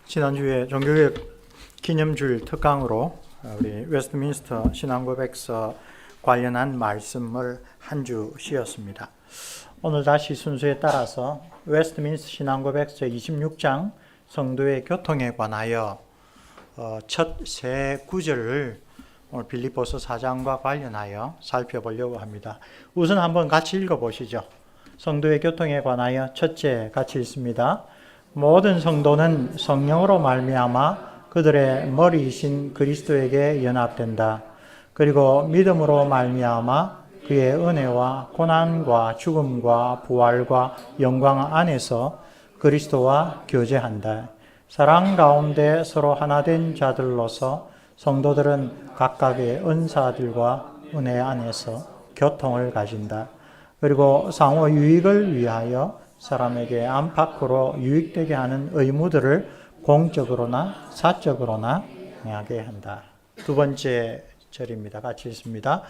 지난주에 종교개혁 기념주일 특강으로 우리 웨스트민스터 신앙고백서 관련한 말씀을 한 주 쉬었습니다. 오늘 다시 순서에 따라서 웨스트민스터 신앙고백서 26장 성도의 교통에 관하여 첫 세 구절을 오늘 빌립보서 4장과 관련하여 살펴보려고 합니다. 우선 한번 같이 읽어보시죠. 성도의 교통에 관하여 첫째 같이 읽습니다. 모든 성도는 성령으로 말미암아 그들의 머리이신 그리스도에게 연합된다. 그리고 믿음으로 말미암아 그의 은혜와 고난과 죽음과 부활과 영광 안에서 그리스도와 교제한다. 사랑 가운데 서로 하나 된 자들로서 성도들은 각각의 은사들과 은혜 안에서 교통을 가진다. 그리고 상호 유익을 위하여 사람에게 안팎으로 유익되게 하는 의무들을 공적으로나 사적으로나 행하게 한다. 두 번째 절입니다. 같이 읽습니다.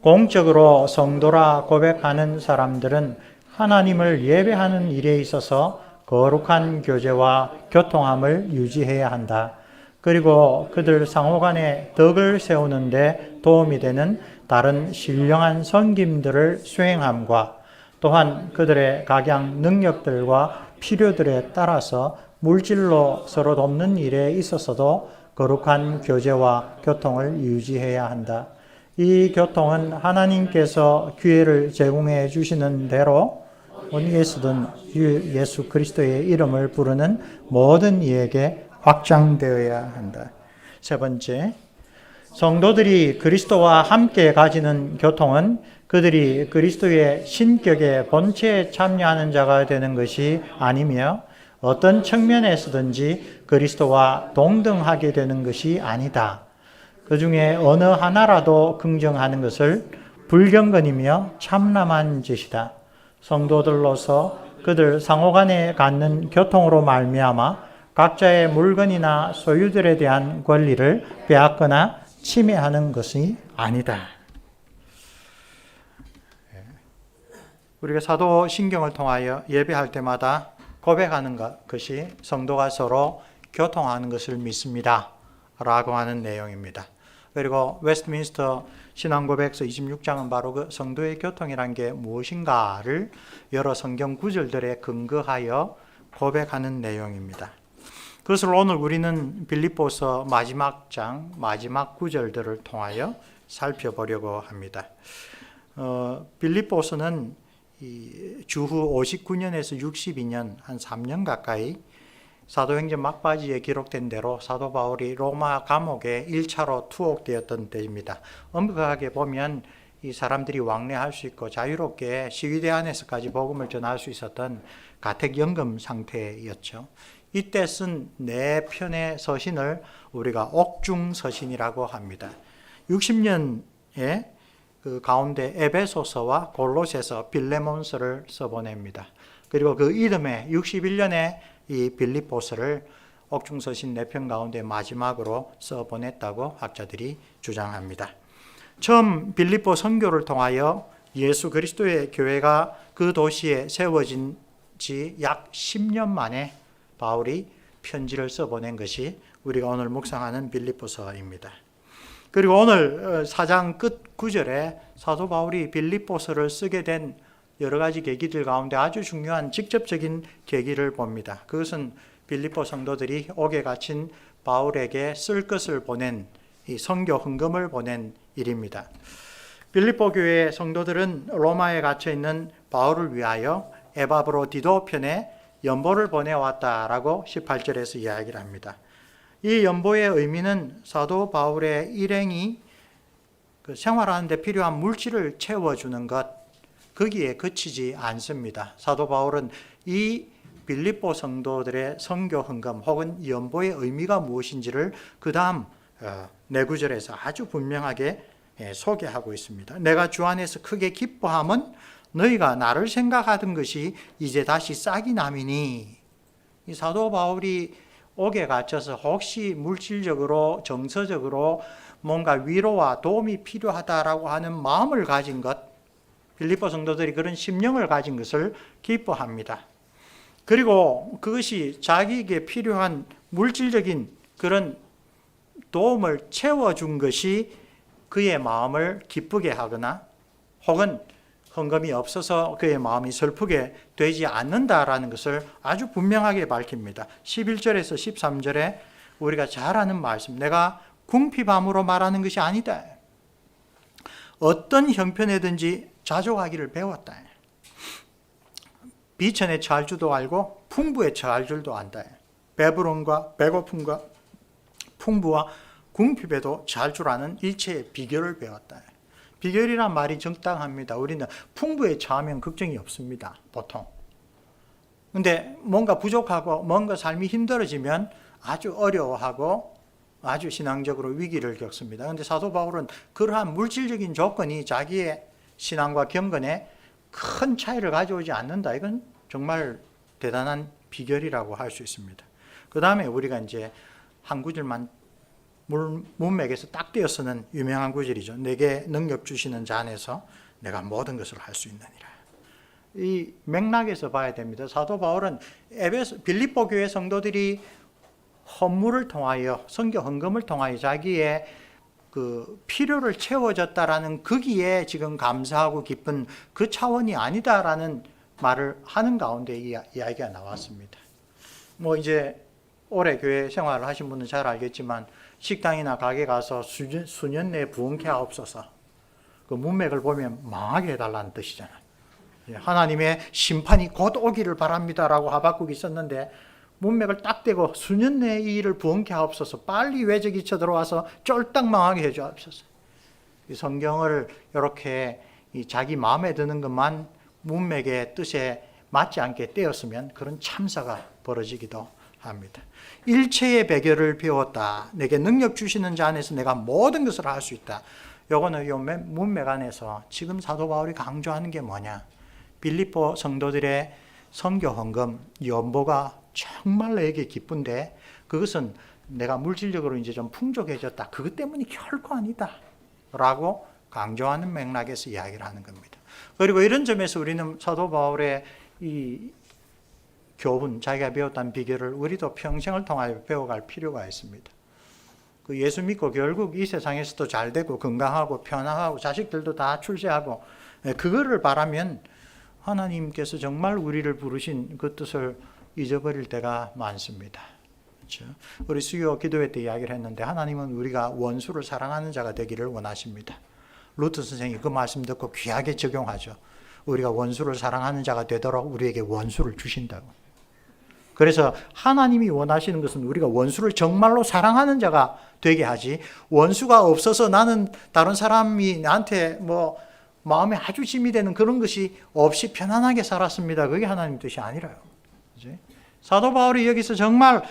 공적으로 성도라 고백하는 사람들은 하나님을 예배하는 일에 있어서 거룩한 교제와 교통함을 유지해야 한다. 그리고 그들 상호간에 덕을 세우는 데 도움이 되는 다른 신령한 섬김들을 수행함과 또한 그들의 각양 능력들과 필요들에 따라서 물질로 서로 돕는 일에 있어서도 거룩한 교제와 교통을 유지해야 한다. 이 교통은 하나님께서 기회를 제공해 주시는 대로 어디에서든 예수 그리스도의 이름을 부르는 모든 이에게 확장되어야 한다. 세 번째, 성도들이 그리스도와 함께 가지는 교통은 그들이 그리스도의 신격의 본체에 참여하는 자가 되는 것이 아니며 어떤 측면에서든지 그리스도와 동등하게 되는 것이 아니다. 그 중에 어느 하나라도 긍정하는 것을 불경건이며 참남한 짓이다. 성도들로서 그들 상호간에 갖는 교통으로 말미암아 각자의 물건이나 소유들에 대한 권리를 빼앗거나 침해하는 것이 아니다. 우리가 사도신경을 통하여 예배할 때마다 고백하는 것이 성도가 서로 교통하는 것을 믿습니다 라고 하는 내용입니다. 그리고 웨스트민스터 신앙고백서 26장은 바로 그 성도의 교통이란 게 무엇인가를 여러 성경 구절들에 근거하여 고백하는 내용입니다. 그것을 오늘 우리는 빌립보서 마지막 장 마지막 구절들을 통하여 살펴보려고 합니다. 빌립보서는 주후 59년에서 62년 한 3년 가까이 사도행전 막바지에 기록된 대로 사도 바울이 로마 감옥에 1차로 투옥되었던 때입니다. 엄격하게 보면 이 사람들이 왕래할 수 있고 자유롭게 시위대 안에서까지 복음을 전할 수 있었던 가택연금 상태였죠. 이때 쓴 4편의 서신을 우리가 옥중서신이라고 합니다. 60년에 그 가운데 에베소서와 골로새서, 빌레몬서를 써보냅니다. 그리고 그 이듬해 61년에 이 빌립보서를 옥중서신 4편 가운데 마지막으로 써보냈다고 학자들이 주장합니다. 처음 빌립보 선교를 통하여 예수 그리스도의 교회가 그 도시에 세워진 지 약 10년 만에 바울이 편지를 써보낸 것이 우리가 오늘 묵상하는 빌립보서입니다. 그리고 오늘 4장 끝 구절에 사도 바울이 빌립보서를 쓰게 된 여러 가지 계기들 가운데 아주 중요한 직접적인 계기를 봅니다. 그것은 빌립보 성도들이 옥에 갇힌 바울에게 쓸 것을 보낸 이 선교 헌금을 보낸 일입니다. 빌립보 교회 성도들은 로마에 갇혀 있는 바울을 위하여 에바브로디도 편에 연보를 보내왔다라고 18절에서 이야기를 합니다. 이 연보의 의미는 사도 바울의 일행이 생활하는 데 필요한 물질을 채워주는 것, 거기에 그치지 않습니다. 사도 바울은 이 빌립보 성도들의 선교 헌금 혹은 연보의 의미가 무엇인지를 그 다음 4구절에서 아주 분명하게 소개하고 있습니다. 내가 주 안에서 크게 기뻐함은 너희가 나를 생각하던 것이 이제 다시 싹이 남이니. 이 사도 바울이 옥에 갇혀서 혹시 물질적으로 정서적으로 뭔가 위로와 도움이 필요하다라고 하는 마음을 가진 것, 빌립보 성도들이 그런 심령을 가진 것을 기뻐합니다. 그리고 그것이 자기에게 필요한 물질적인 그런 도움을 채워준 것이 그의 마음을 기쁘게 하거나 혹은 헌금이 없어서 그의 마음이 슬프게 되지 않는다라는 것을 아주 분명하게 밝힙니다. 11절에서 13절에 우리가 잘 아는 말씀, 내가 궁핍함으로 말하는 것이 아니다. 어떤 형편에든지 자족하기를 배웠다. 비천에 처할 줄도 알고 풍부에 처할 줄도 안다. 배부름과 배고픔과 풍부와 궁핍에도 처할 줄 아는 일체의 비결을 배웠다. 비결이란 말이 적당합니다. 우리는 풍부에 처하면 걱정이 없습니다. 보통. 근데 뭔가 부족하고 뭔가 삶이 힘들어지면 아주 어려워하고 아주 신앙적으로 위기를 겪습니다. 그런데 사도 바울은 그러한 물질적인 조건이 자기의 신앙과 경건에 큰 차이를 가져오지 않는다. 이건 정말 대단한 비결이라고 할 수 있습니다. 그 다음에 우리가 이제 한 구절만 문맥에서 딱 떼어 쓰는 유명한 구절이죠. 내게 능력 주시는 자 안에서 내가 모든 것을 할 수 있느니라. 이 맥락에서 봐야 됩니다. 사도 바울은 빌립보 교회 성도들이 헌물을 통하여 선교 헌금을 통하여 자기의 그 필요를 채워졌다라는 거기에 지금 감사하고 기쁜 그 차원이 아니다라는 말을 하는 가운데 이 이야기가 나왔습니다. 뭐 이제 오래 교회 생활을 하신 분은 잘 알겠지만 식당이나 가게 가서 수년 내에 부흥케 하옵소서. 그 문맥을 보면 망하게 해달라는 뜻이잖아요. 하나님의 심판이 곧 오기를 바랍니다라고 하박국이 썼는데 문맥을 딱 대고 수년 내에 이 일을 부흥케 하옵소서. 빨리 외적이 쳐들어와서 쫄딱 망하게 해주옵소서. 이 성경을 이렇게 자기 마음에 드는 것만 문맥의 뜻에 맞지 않게 떼었으면 그런 참사가 벌어지기도 합니다. 일체의 비결을 배웠다. 내게 능력 주시는 자 안에서 내가 모든 것을 할 수 있다. 요거는 요 문맥 안에서 지금 사도 바울이 강조하는 게 뭐냐? 빌립보 성도들의 선교 헌금 연보가 정말 내게 기쁜데 그것은 내가 물질적으로 이제 좀 풍족해졌다. 그것 때문이 결코 아니다. 라고 강조하는 맥락에서 이야기를 하는 겁니다. 그리고 이런 점에서 우리는 사도 바울의 이 교훈, 자기가 배웠다는 비결을 우리도 평생을 통하여 배워갈 필요가 있습니다. 그 예수 믿고 결국 이 세상에서도 잘 되고 건강하고 편안하고 자식들도 다 출세하고 그거를 바라면 하나님께서 정말 우리를 부르신 그 뜻을 잊어버릴 때가 많습니다. 그렇죠? 우리 수요 기도회 때 이야기를 했는데 하나님은 우리가 원수를 사랑하는 자가 되기를 원하십니다. 루트 선생이 그 말씀 듣고 귀하게 적용하죠. 우리가 원수를 사랑하는 자가 되도록 우리에게 원수를 주신다고. 그래서 하나님이 원하시는 것은 우리가 원수를 정말로 사랑하는 자가 되게 하지, 원수가 없어서 나는 다른 사람이 나한테 뭐 마음에 아주 짐이 되는 그런 것이 없이 편안하게 살았습니다. 그게 하나님 뜻이 아니라요. 그치? 사도 바울이 여기서 정말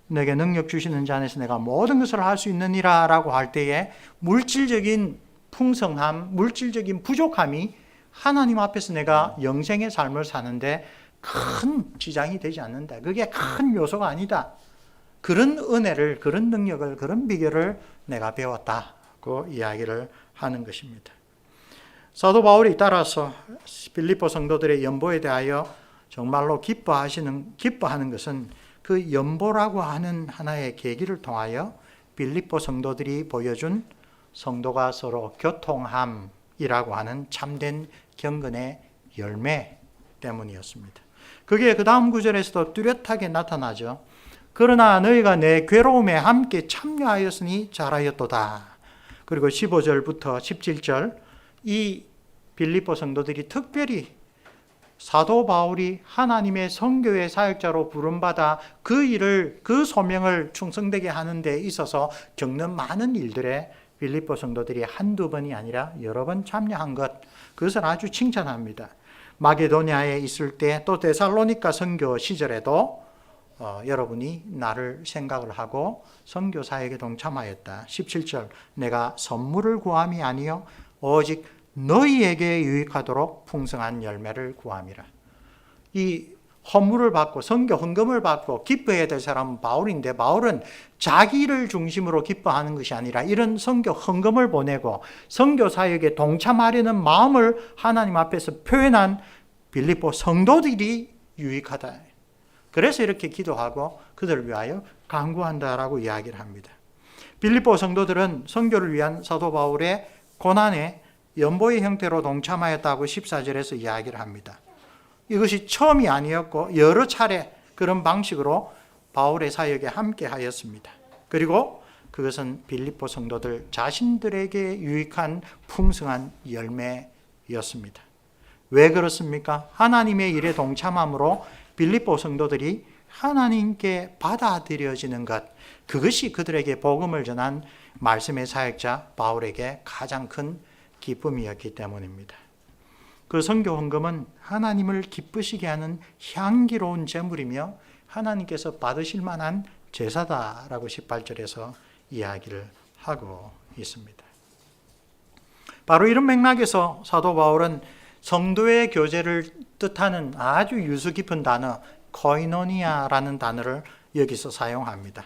내게 능력 주시는 자 안에서 내가 모든 것을 할 수 있느니라 라고 할 때에 물질적인 풍성함, 물질적인 부족함이 하나님 앞에서 내가 영생의 삶을 사는데 큰 지장이 되지 않는다. 그게 큰 요소가 아니다. 그런 은혜를, 그런 능력을, 그런 비결을 내가 배웠다고 이야기를 하는 것입니다. 사도 바울이 따라서 빌립보 성도들의 연보에 대하여 정말로 기뻐하는 것은 그 연보라고 하는 하나의 계기를 통하여 빌립보 성도들이 보여준 성도가 서로 교통함이라고 하는 참된 경건의 열매 때문이었습니다. 그게 그 다음 구절에서도 뚜렷하게 나타나죠. 그러나 너희가 내 괴로움에 함께 참여하였으니 잘하였도다. 그리고 15절부터 17절 이 빌립보 성도들이 특별히 사도 바울이 하나님의 선교의 사역자로 부름받아 그 일을, 그 소명을 충성되게 하는 데 있어서 겪는 많은 일들에 빌립보 성도들이 한두 번이 아니라 여러 번 참여한 것, 그것을 아주 칭찬합니다. 마게도냐에 있을 때 또 데살로니가 선교 시절에도 여러분이 나를 생각을 하고 선교 사역에 동참하였다. 17절 내가 선물을 구함이 아니요 오직 너희에게 유익하도록 풍성한 열매를 구함이라. 이 헌물을 받고 선교 헌금을 받고 기뻐해야 될 사람은 바울인데 바울은 자기를 중심으로 기뻐하는 것이 아니라 이런 선교 헌금을 보내고 선교 사역에 동참하려는 마음을 하나님 앞에서 표현한 빌립보 성도들이 유익하다. 그래서 이렇게 기도하고 그들을 위하여 간구한다라고 이야기를 합니다. 빌립보 성도들은 선교를 위한 사도 바울의 고난에 연보의 형태로 동참하였다고 14절에서 이야기를 합니다. 이것이 처음이 아니었고 여러 차례 그런 방식으로 바울의 사역에 함께 하였습니다. 그리고 그것은 빌립보 성도들 자신들에게 유익한 풍성한 열매였습니다. 왜 그렇습니까? 하나님의 일에 동참함으로 빌립보 성도들이 하나님께 받아들여지는 것, 그것이 그들에게 복음을 전한 말씀의 사역자 바울에게 가장 큰 기쁨이었기 때문입니다. 그 선교 헌금은 하나님을 기쁘시게 하는 향기로운 제물이며 하나님께서 받으실 만한 제사다라고 18절에서 이야기를 하고 있습니다. 바로 이런 맥락에서 사도 바울은 성도의 교제를 뜻하는 아주 유수 깊은 단어 코이노니아라는 단어를 여기서 사용합니다.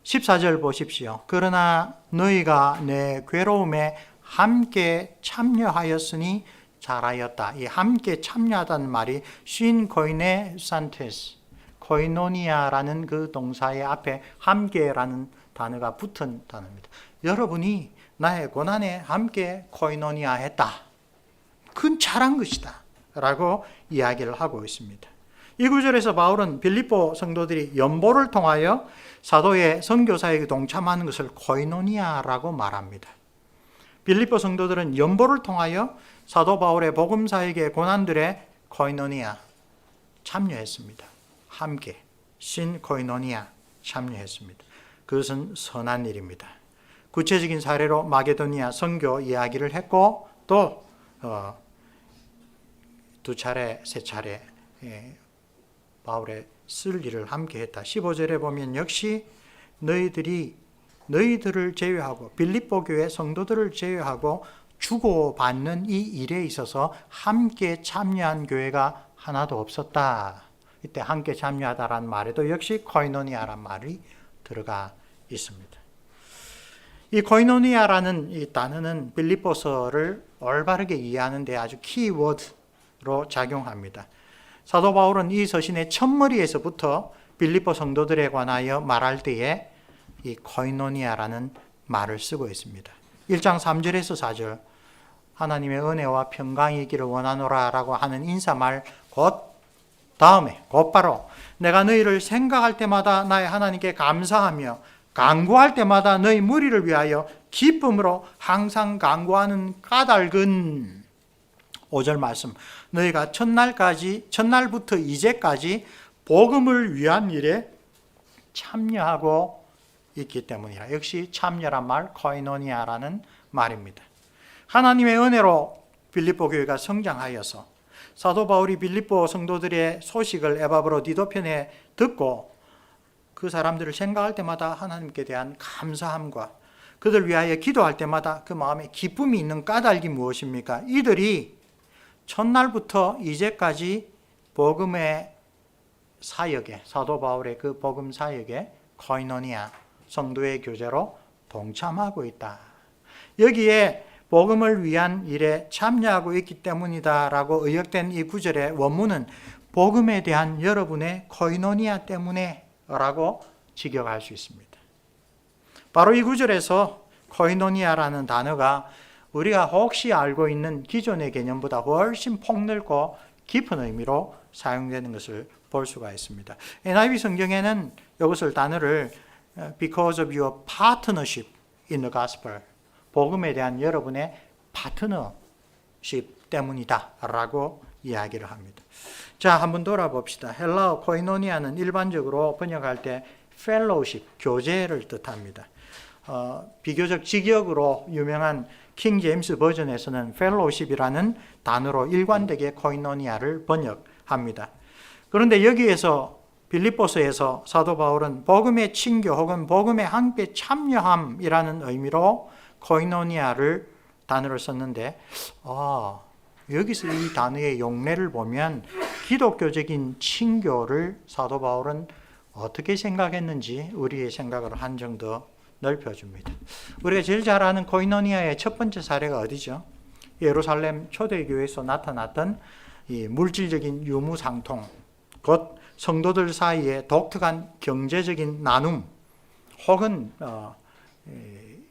14절 보십시오. 그러나 너희가 내 괴로움에 함께 참여하였으니 잘하였다. 이 함께 참여하다는 말이 신 코이네 산테스, 코이노니아라는 그 동사의 앞에 함께라는 단어가 붙은 단어입니다. 여러분이 나의 고난에 함께 코이노니아 했다. 그건 잘한 것이다 라고 이야기를 하고 있습니다. 이 구절에서 바울은 빌립보 성도들이 연보를 통하여 사도의 선교사에게 동참하는 것을 코이노니아라고 말합니다. 빌립보 성도들은 연보를 통하여 사도 바울의 복음사역의 고난들의 코이노니아 참여했습니다. 함께 신 코이노니아 참여했습니다. 그것은 선한 일입니다. 구체적인 사례로 마게도니아 선교 이야기를 했고 또 두 차례, 세 차례 바울의 쓸 일을 함께 했다. 15절에 보면 역시 너희들을 제외하고 빌립보 교회 성도들을 제외하고 주고받는 이 일에 있어서 함께 참여한 교회가 하나도 없었다. 이때 함께 참여하다라는 말에도 역시 코이노니아라는 말이 들어가 있습니다. 이 코이노니아라는 이 단어는 빌립보서를 올바르게 이해하는 데 아주 키워드로 작용합니다. 사도 바울은 이 서신의 첫머리에서부터 빌립보 성도들에 관하여 말할 때에 이 코이노니아라는 말을 쓰고 있습니다. 1장 3절에서 4절 하나님의 은혜와 평강이 있기를 원하노라 라고 하는 인사말 곧바로 내가 너희를 생각할 때마다 나의 하나님께 감사하며 간구할 때마다 너희 무리를 위하여 기쁨으로 항상 간구하는 까닭은 5절 말씀 너희가 첫날부터 이제까지 복음을 위한 일에 참여하고 있기 때문이라. 역시 참여란 말 코이노니아라는 말입니다. 하나님의 은혜로 빌립보 교회가 성장하여서 사도 바울이 빌립보 성도들의 소식을 에바브로 디도편에 듣고 그 사람들을 생각할 때마다 하나님께 대한 감사함과 그들 위하여 기도할 때마다 그 마음에 기쁨이 있는 까닭이 무엇입니까? 이들이 첫날부터 이제까지 복음의 사역에 사도 바울의 그 복음 사역에 코이노니아 성도의 교제로 동참하고 있다. 여기에 복음을 위한 일에 참여하고 있기 때문이다라고 의역된 이 구절의 원문은 복음에 대한 여러분의 코이노니아 때문에 라고 직역할 수 있습니다. 바로 이 구절에서 코이노니아라는 단어가 우리가 혹시 알고 있는 기존의 개념보다 훨씬 폭넓고 깊은 의미로 사용되는 것을 볼 수가 있습니다. NIV 성경에는 이것을 단어를 because of your partnership in the gospel, 복음에 대한 여러분의 파트너십 때문이다 라고 이야기를 합니다. 자, 한번 돌아봅시다. 헬라어 코이노니아는 일반적으로 번역할 때 fellowship, 교제를 뜻합니다. 비교적 직역으로 유명한 킹 제임스 버전에서는 fellowship이라는 단어로 일관되게 코이노니아를 번역합니다. 그런데 여기에서 빌립보서에서 사도 바울은 복음의 친교 혹은 복음의 함께 참여함이라는 의미로 코이노니아를 단어를 썼는데 여기서 이 단어의 용례를 보면 기독교적인 친교를 사도 바울은 어떻게 생각했는지 우리의 생각을 한정 더 넓혀줍니다. 우리가 제일 잘 아는 코이노니아의 첫 번째 사례가 어디죠? 예루살렘 초대교회에서 나타났던 이 물질적인 유무상통, 곧 성도들 사이에 독특한 경제적인 나눔 혹은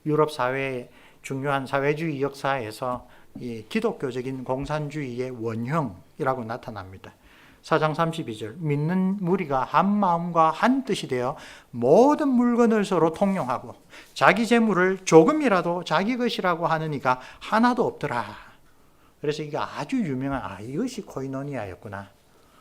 유럽 사회의 중요한 사회주의 역사에서 이 기독교적인 공산주의의 원형이라고 나타납니다. 4장 32절 믿는 무리가 한 마음과 한 뜻이 되어 모든 물건을 서로 통용하고 자기 재물을 조금이라도 자기 것이라고 하는 이가 하나도 없더라. 그래서 이게 아주 유명한 이것이 코이노니아였구나.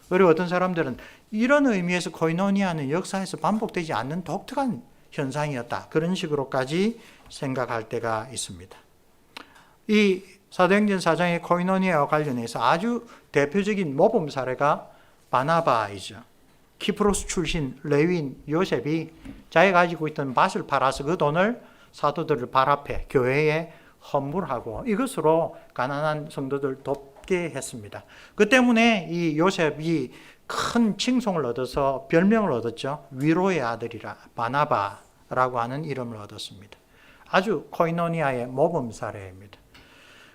그리고 어떤 사람들은 이런 의미에서 코이노니아는 역사에서 반복되지 않는 독특한 현상이었다. 그런 식으로까지 생각할 때가 있습니다. 이 사도행전 4장의 코이노니아와 관련해서 아주 대표적인 모범 사례가 바나바이죠. 키프로스 출신 레위인 요셉이 자기가 가지고 있던 밭을 팔아서 그 돈을 사도들을 발 앞에 교회에 헌물하고 이것으로 가난한 성도들 돕게 했습니다. 그 때문에 이 요셉이 큰 칭송을 얻어서 별명을 얻었죠. 위로의 아들이라 바나바라고 하는 이름을 얻었습니다. 아주 코이노니아의 모범 사례입니다.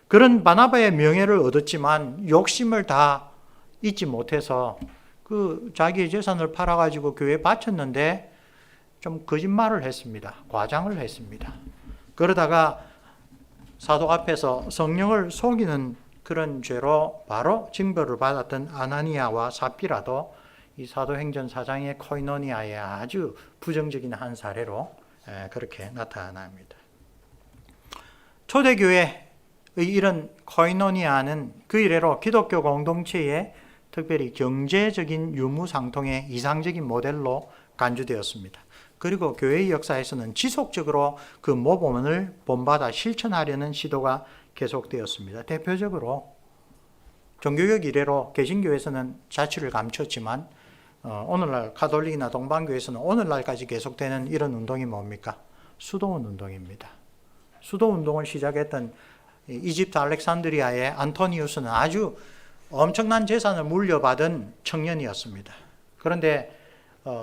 그런 바나바의 명예를 얻었지만 욕심을 다 잊지 못해서 그 자기의 재산을 팔아가지고 교회에 바쳤는데 좀 거짓말을 했습니다. 과장을 했습니다. 그러다가 사도 앞에서 성령을 속이는 그런 죄로 바로 징벌을 받았던 아나니아와 사피라도 이 사도행전 4장의 코이노니아의 아주 부정적인 한 사례로 그렇게 나타납니다. 초대교회의 이런 코이노니아는 그 이래로 기독교 공동체의 특별히 경제적인 유무상통의 이상적인 모델로 간주되었습니다. 그리고 교회의 역사에서는 지속적으로 그 모범을 본받아 실천하려는 시도가 계속되었습니다. 대표적으로 종교개혁 이래로 개신교에서는 자취를 감췄지만 오늘날 가톨릭이나 동방교에서는 오늘날까지 계속되는 이런 운동이 뭡니까? 수도원 운동입니다. 수도운동을 시작했던 이집트 알렉산드리아의 안토니우스는 아주 엄청난 재산을 물려받은 청년이었습니다. 그런데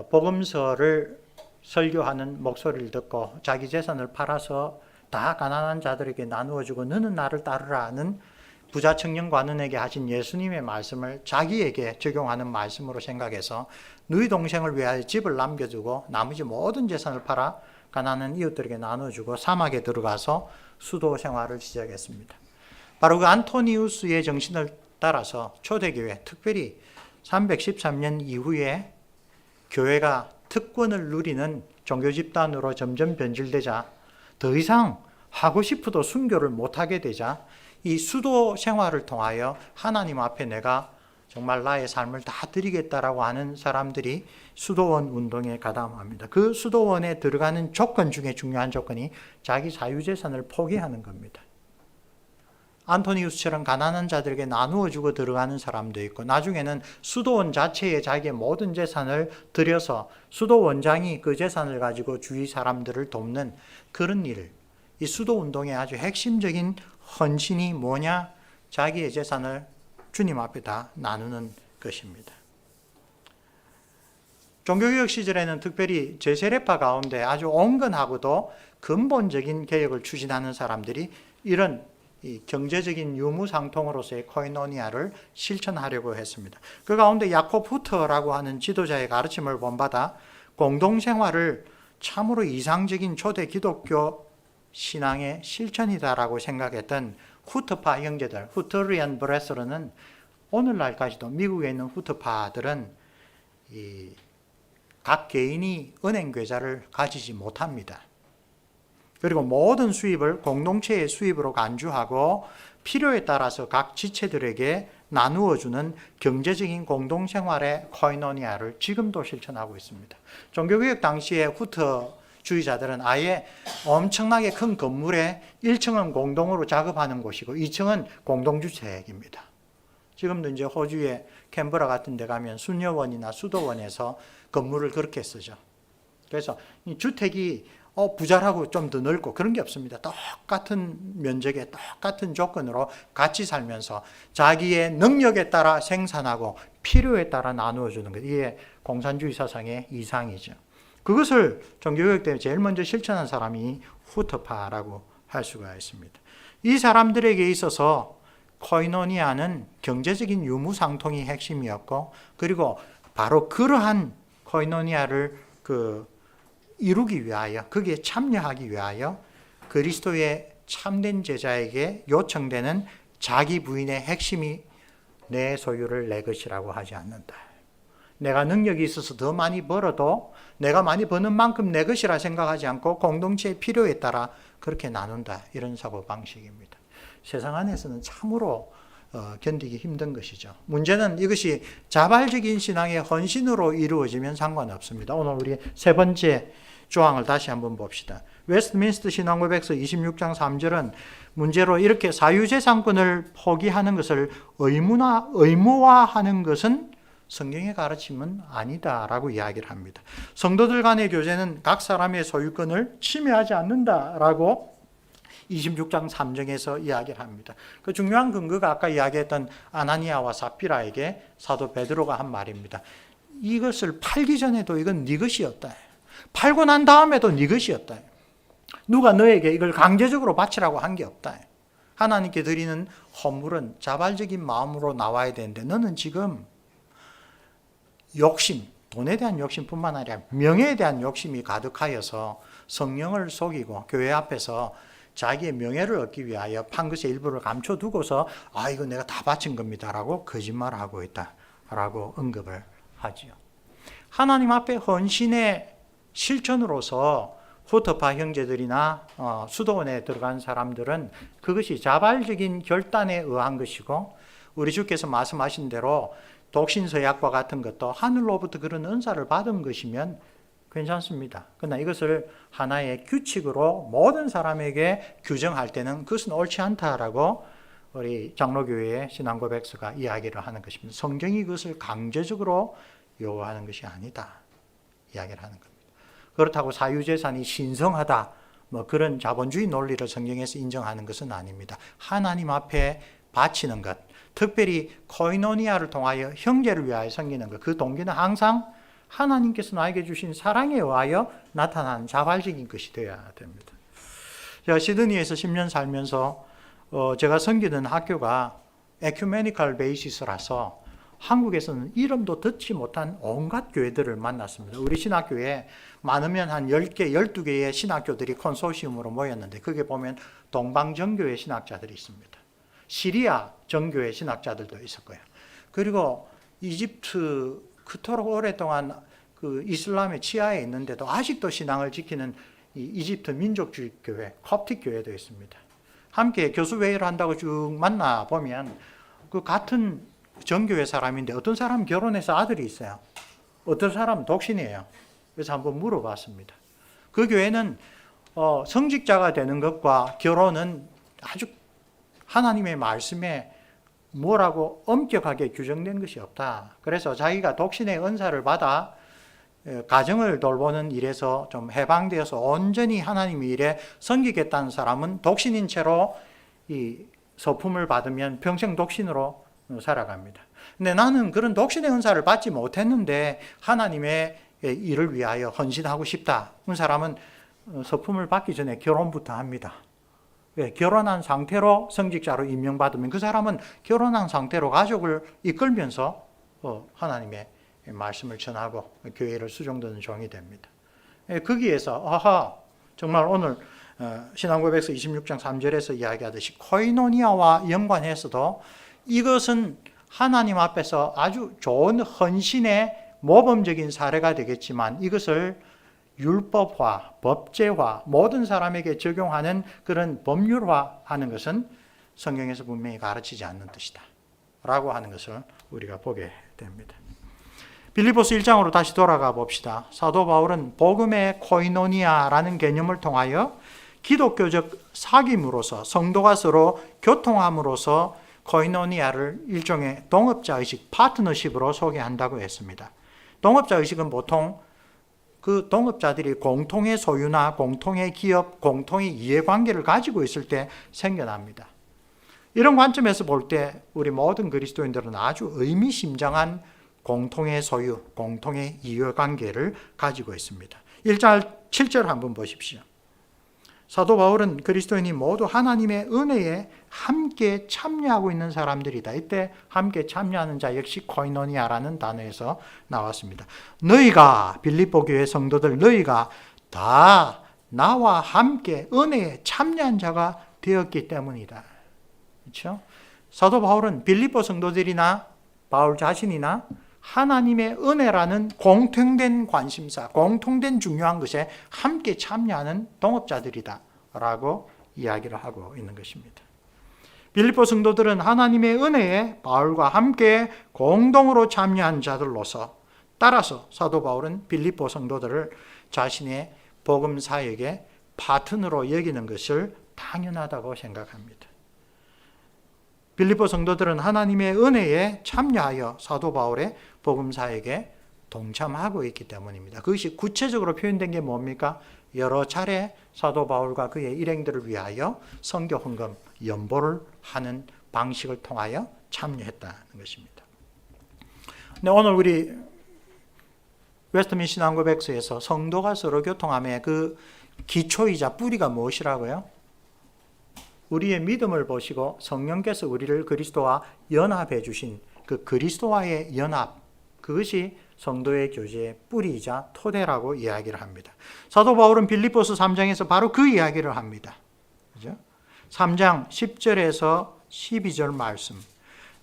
복음서를 설교하는 목소리를 듣고 자기 재산을 팔아서 다 가난한 자들에게 나누어주고 너는 나를 따르라는 부자 청년 관원에게 하신 예수님의 말씀을 자기에게 적용하는 말씀으로 생각해서 너희 동생을 위하여 집을 남겨두고 나머지 모든 재산을 팔아 가난한 이웃들에게 나눠주고 사막에 들어가서 수도 생활을 시작했습니다. 바로 그 안토니우스의 정신을 따라서 초대교회, 특별히 313년 이후에 교회가 특권을 누리는 종교 집단으로 점점 변질되자 더 이상 하고 싶어도 순교를 못하게 되자 이 수도 생활을 통하여 하나님 앞에 내가 정말 나의 삶을 다 드리겠다라고 하는 사람들이 수도원 운동에 가담합니다. 그 수도원에 들어가는 조건 중에 중요한 조건이 자기 사유재산을 포기하는 겁니다. 안토니우스처럼 가난한 자들에게 나누어 주고 들어가는 사람도 있고 나중에는 수도원 자체에 자기의 모든 재산을 들여서 수도원장이 그 재산을 가지고 주위 사람들을 돕는 그런 일. 이 수도운동의 아주 핵심적인 헌신이 뭐냐? 자기의 재산을 주님 앞에 다 나누는 것입니다. 종교개혁 시절에는 특별히 제세례파 가운데 아주 온건하고도 근본적인 개혁을 추진하는 사람들이 이런 이 경제적인 유무상통으로서의 코이노니아를 실천하려고 했습니다. 그 가운데 야콥 후터라고 하는 지도자의 가르침을 본받아 공동생활을 참으로 이상적인 초대 기독교 신앙의 실천이다라고 생각했던 후터파 형제들, 후터리안 브레스르는 오늘날까지도 미국에 있는 후터파들은 각 개인이 은행 계좌를 가지지 못합니다. 그리고 모든 수입을 공동체의 수입으로 간주하고 필요에 따라서 각 지체들에게 나누어주는 경제적인 공동생활의 코이노니아를 지금도 실천하고 있습니다. 종교개혁 당시에 후터주의자들은 아예 엄청나게 큰 건물에 1층은 공동으로 작업하는 곳이고 2층은 공동주택입니다. 지금도 이제 호주의 캔버라 같은 데 가면 수녀원이나 수도원에서 건물을 그렇게 쓰죠. 그래서 이 주택이 부자라고 좀 더 넓고 그런 게 없습니다. 똑같은 면적에 똑같은 조건으로 같이 살면서 자기의 능력에 따라 생산하고 필요에 따라 나누어 주는 것. 이게 공산주의 사상의 이상이죠. 그것을 종교개혁 때 제일 먼저 실천한 사람이 후터파라고 할 수가 있습니다. 이 사람들에게 있어서 코이노니아는 경제적인 유무상통이 핵심이었고 그리고 바로 그러한 코이노니아를 이루기 위하여, 거기에 참여하기 위하여 그리스도의 참된 제자에게 요청되는 자기 부인의 핵심이 내 소유를 내 것이라고 하지 않는다. 내가 능력이 있어서 더 많이 벌어도 내가 많이 버는 만큼 내 것이라 생각하지 않고 공동체의 필요에 따라 그렇게 나눈다. 이런 사고방식입니다. 세상 안에서는 참으로 견디기 힘든 것이죠. 문제는 이것이 자발적인 신앙의 헌신으로 이루어지면 상관없습니다. 오늘 우리 세 번째 조항을 다시 한번 봅시다. 웨스트민스터 신앙고백서 26장 3절은 문제로 이렇게 사유재산권을 포기하는 것을 의무화하는 것은 성경의 가르침은 아니다라고 이야기를 합니다. 성도들 간의 교제는 각 사람의 소유권을 침해하지 않는다라고 26장 3절에서 이야기를 합니다. 그 중요한 근거가 아까 이야기했던 아나니아와 삽비라에게 사도 베드로가 한 말입니다. 이것을 팔기 전에도 이건 네 것이었다. 팔고 난 다음에도 네 것이었다. 누가 너에게 이걸 강제적으로 바치라고 한 게 없다. 하나님께 드리는 헌물은 자발적인 마음으로 나와야 되는데 너는 지금 욕심, 돈에 대한 욕심뿐만 아니라 명예에 대한 욕심이 가득하여서 성령을 속이고 교회 앞에서 자기의 명예를 얻기 위하여 판 것의 일부를 감춰두고서 이거 내가 다 바친 겁니다라고 거짓말하고 있다라고 언급을 하지요. 하나님 앞에 헌신의 실천으로서 후터파 형제들이나 수도원에 들어간 사람들은 그것이 자발적인 결단에 의한 것이고 우리 주께서 말씀하신 대로 독신서약과 같은 것도 하늘로부터 그런 은사를 받은 것이면 괜찮습니다. 그러나 이것을 하나의 규칙으로 모든 사람에게 규정할 때는 그것은 옳지 않다라고 우리 장로교회의 신앙고백서가 이야기를 하는 것입니다. 성경이 그것을 강제적으로 요구하는 것이 아니다 이야기를 하는 겁니다. 그렇다고 사유재산이 신성하다 그런 자본주의 논리를 성경에서 인정하는 것은 아닙니다. 하나님 앞에 바치는 것, 특별히 코이노니아를 통하여 형제를 위하여 섬기는 것, 그 동기는 항상 하나님께서 나에게 주신 사랑에 의하여 나타난 자발적인 것이 되어야 됩니다. 제가 시드니에서 10년 살면서 제가 섬기는 학교가 에큐메니컬 베이시스라서 한국에서는 이름도 듣지 못한 온갖 교회들을 만났습니다. 우리 신학교에 많으면 한 10개, 12개의 신학교들이 컨소시엄으로 모였는데 거기에 보면 동방정교회 신학자들이 있습니다. 시리아 정교회 신학자들도 있었고요. 그리고 이집트 그토록 오랫동안 그 이슬람의 치하에 있는데도 아직도 신앙을 지키는 이집트 민족주의 교회, 콥틱 교회도 있습니다. 함께 교수회의를 한다고 쭉 만나보면 그 같은 정교회 사람인데 어떤 사람은 결혼해서 아들이 있어요. 어떤 사람은 독신이에요. 그래서 한번 물어봤습니다. 그 교회는 성직자가 되는 것과 결혼은 아주 하나님의 말씀에 뭐라고 엄격하게 규정된 것이 없다. 그래서 자기가 독신의 은사를 받아 가정을 돌보는 일에서 좀 해방되어서 온전히 하나님의 일에 섬기겠다는 사람은 독신인 채로 이 서품을 받으면 평생 독신으로 살아갑니다. 근데 나는 그런 독신의 은사를 받지 못했는데 하나님의 일을 위하여 헌신하고 싶다. 그 사람은 서품을 받기 전에 결혼부터 합니다. 결혼한 상태로 성직자로 임명받으면 그 사람은 결혼한 상태로 가족을 이끌면서 하나님의 말씀을 전하고 교회를 수종드는 종이 됩니다. 거기에서 정말 오늘 신앙고백서 26장 3절에서 이야기하듯이 코이노니아와 연관해서도 이것은 하나님 앞에서 아주 좋은 헌신의 모범적인 사례가 되겠지만 이것을 율법화, 법제화, 모든 사람에게 적용하는 그런 법률화하는 것은 성경에서 분명히 가르치지 않는 뜻이다 라고 하는 것을 우리가 보게 됩니다. 빌립보서 1장으로 다시 돌아가 봅시다. 사도 바울은 복음의 코이노니아라는 개념을 통하여 기독교적 사귐으로서 성도가 서로 교통함으로써 코이노니아를 일종의 동업자의식, 파트너십으로 소개한다고 했습니다. 동업자의식은 보통 그 동업자들이 공통의 소유나 공통의 기업, 공통의 이해관계를 가지고 있을 때 생겨납니다. 이런 관점에서 볼 때 우리 모든 그리스도인들은 아주 의미심장한 공통의 소유, 공통의 이해관계를 가지고 있습니다. 1절 7절 한번 보십시오. 사도 바울은 그리스도인이 모두 하나님의 은혜에 함께 참여하고 있는 사람들이다. 이때 함께 참여하는 자 역시 코이노니아라는 단어에서 나왔습니다. 너희가, 빌립보 교회 성도들, 너희가 다 나와 함께 은혜에 참여한 자가 되었기 때문이다. 그렇죠? 사도 바울은 빌립보 성도들이나 바울 자신이나 하나님의 은혜라는 공통된 관심사, 공통된 중요한 것에 함께 참여하는 동업자들이다 라고 이야기를 하고 있는 것입니다. 빌립보 성도들은 하나님의 은혜에 바울과 함께 공동으로 참여한 자들로서, 따라서 사도 바울은 빌립보 성도들을 자신의 복음 사역의 파트너로 여기는 것을 당연하다고 생각합니다. 빌립보 성도들은 하나님의 은혜에 참여하여 사도 바울의 복음 사역에 동참하고 있기 때문입니다. 그것이 구체적으로 표현된 게 뭡니까? 여러 차례 사도 바울과 그의 일행들을 위하여 선교 헌금 연보를 하는 방식을 통하여 참여했다는 것입니다. 근데 오늘 우리 웨스트민 신앙고백서에서 성도가 서로 교통함의 그 기초이자 뿌리가 무엇이라고요? 우리의 믿음을 보시고 성령께서 우리를 그리스도와 연합해 주신 그 그리스도와의 연합, 그것이 성도의 교제의 뿌리이자 토대라고 이야기를 합니다. 사도 바울은 빌립보서 3장에서 바로 그 이야기를 합니다. 그죠? 3장 10절에서 12절 말씀.